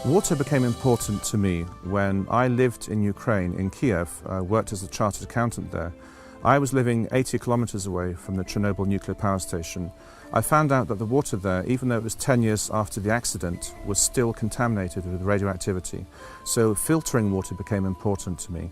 Water became important to me when I lived in Ukraine, in Kiev, worked as a chartered accountant there. I was living 80 kilometers away from the Chernobyl nuclear power station. I found out that the water there, even though it was 10 years after the accident, was still contaminated with radioactivity. So filtering water became important to me.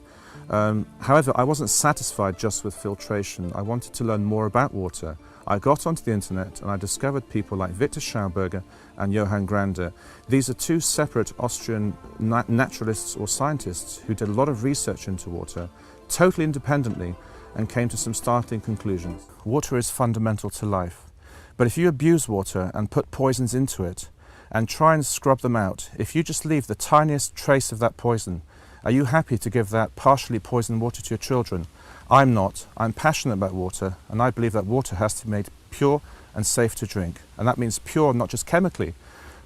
However, I wasn't satisfied just with filtration. I wanted to learn more about water. I got onto the internet and I discovered people like Victor Schauberger and Johann Grander. These are two separate Austrian naturalists or scientists who did a lot of research into water, totally independently, and came to some startling conclusions. Water is fundamental to life, but if you abuse water and put poisons into it and try and scrub them out, if you just leave the tiniest trace of that poison, are you happy to give that partially poisoned water to your children? I'm not. I'm passionate about water, and I believe that water has to be made pure and safe to drink. And that means pure not just chemically,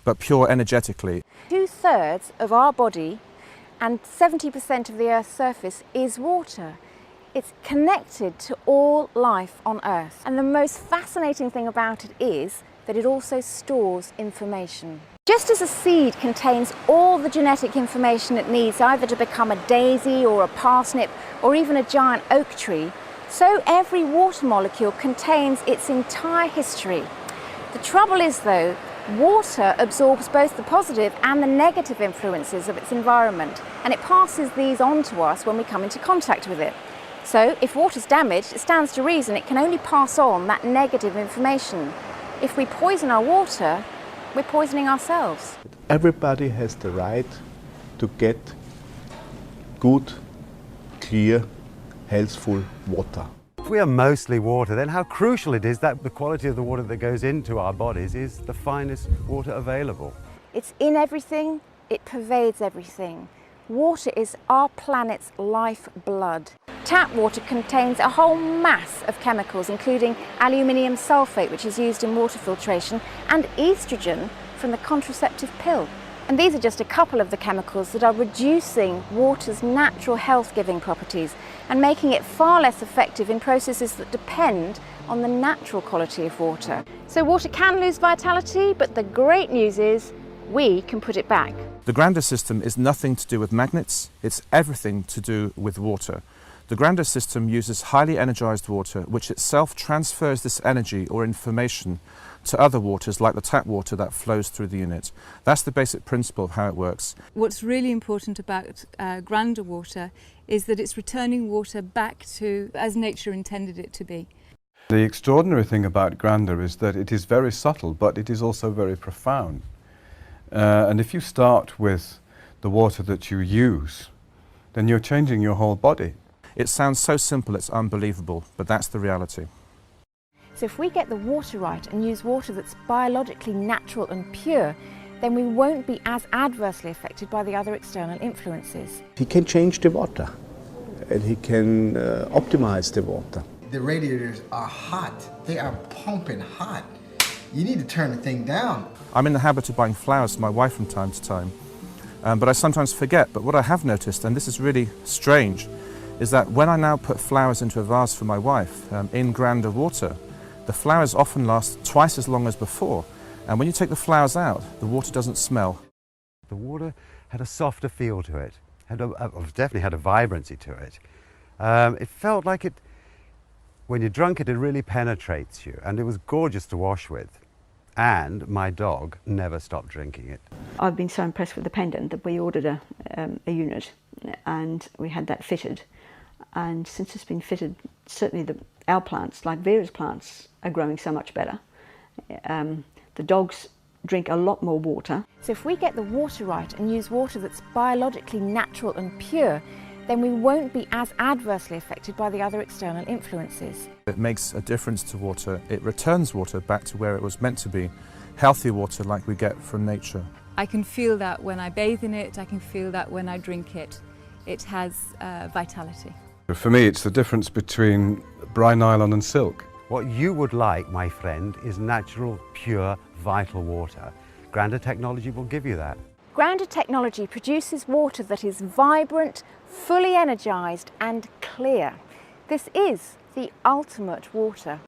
but pure energetically. 2/3 of our body and 70% of the Earth's surface is water. It's connected to all life on Earth. And the most fascinating thing about it is that it also stores information. Just as a seed contains all the genetic information it needs either to become a daisy or a parsnip or even a giant oak tree, so every water molecule contains its entire history. The trouble is though, water absorbs both the positive and the negative influences of its environment, and it passes these on to us when we come into contact with it. So if water's damaged, it stands to reason it can only pass on that negative information. If we poison our water, we're poisoning ourselves. Everybody has the right to get good, clear, healthful water. If we are mostly water, then how crucial it is that the quality of the water that goes into our bodies is the finest water available. It's in everything, it pervades everything. Water is our planet's lifeblood. Tap water contains a whole mass of chemicals, including aluminium sulfate, which is used in water filtration, and estrogen from the contraceptive pill. And these are just a couple of the chemicals that are reducing water's natural health-giving properties and making it far less effective in processes that depend on the natural quality of water. So water can lose vitality, but the great news is we can put it back. The Grander system is nothing to do with magnets, it's everything to do with water. The Grander system uses highly energized water, which itself transfers this energy or information to other waters like the tap water that flows through the unit. That's the basic principle of how it works. What's really important about Grander water is that it's returning water back to as nature intended it to be. The extraordinary thing about Grander is that it is very subtle, but it is also very profound. And if you start with the water that you use, then you're changing your whole body. It sounds so simple, it's unbelievable, but that's the reality. So if we get the water right and use water that's biologically natural and pure, then we won't be as adversely affected by the other external influences. He can change the water and he can optimize the water. The radiators are hot. They are pumping hot. You need to turn the thing down. I'm in the habit of buying flowers for my wife from time to time, but I sometimes forget. But what I have noticed, and this is really strange, is that when I now put flowers into a vase for my wife in Grander water, the flowers often last twice as long as before. And when you take the flowers out, the water doesn't smell. The water had a softer feel to it, definitely had a vibrancy to it. It felt like it, when you drunk it, it really penetrates you, and it was gorgeous to wash with. And my dog never stopped drinking it. I've been so impressed with the pendant that we ordered a unit and we had that fitted. And since it's been fitted, certainly our plants, like Vera's plants, are growing so much better. The dogs drink a lot more water. So if we get the water right and use water that's biologically natural and pure, then we won't be as adversely affected by the other external influences. It makes a difference to water. It returns water back to where it was meant to be, healthy water like we get from nature. I can feel that when I bathe in it, I can feel that when I drink it. It has vitality. For me, it's the difference between brine nylon and silk. What you would like, my friend, is natural, pure, vital water. Grander technology will give you that. Grander technology produces water that is vibrant, fully energised and clear. This is the ultimate water.